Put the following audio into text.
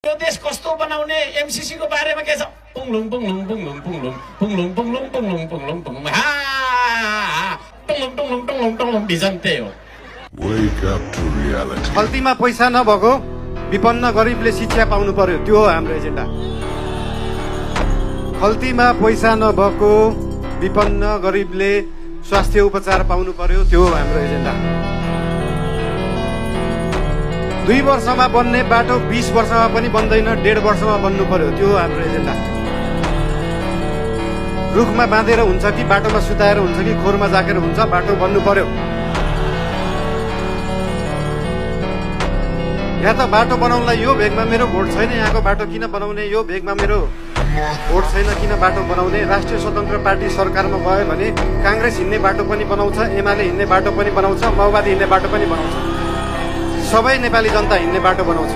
यो देश कस्तो बनाउने एमसीसी को बारेमा के छ पुङलुङ पुङलुङ पुङलुङ पुङलुङ पुङलुङ पुङलुङ पुङलुङ पुङलुङ पुङलुङ हा पुङलुङ पुङलुङ पुङलुङ पुङलुङ भिजन त्यही हो। Wake up to reality. खल्तीमा पैसा नभएको विपन्न गरिबले शिक्षा पाउनु पर्यो, त्यो हो हाम्रो एजेन्डा। खल्तीमा पैसा नभएको विपन्न गरिबले स्वास्थ्य उपचार पाउनु पर्यो, त्यो हो हाम्रो एजेन्डा। 2 वर्षमा बन्ने बाटो 20 वर्षमा पनि बन्दैन, 1.5 वर्षमा बन्नु पर्यो, त्यो हो हाम्रो एजेन्डा। रुखमा बाँधेर हुन्छ कि बाटोमा सुताएर हुन्छ कि खोरमा जाकेर हुन्छ, बाटो बन्नु पर्यो। या त बाटो बनाउनलाई यो भेगमा मेरो भोट छैन, यहाँको बाटो किन बनाउने, यो भेगमा मेरो भोट छैन किन बाटो बनाउने। राष्ट्रिय स्वतन्त्र पार्टी सरकारमा गयो भने कांग्रेस हिँड्ने बाटो पनि बनाउँछ, एमाले हिँड्ने बाटो पनि बनाउँछ, माओवादी हिँड्ने बाटो पनि बनाउँछ, सबै नेपाली जनता हिँड्ने बाटो बनाउँछ।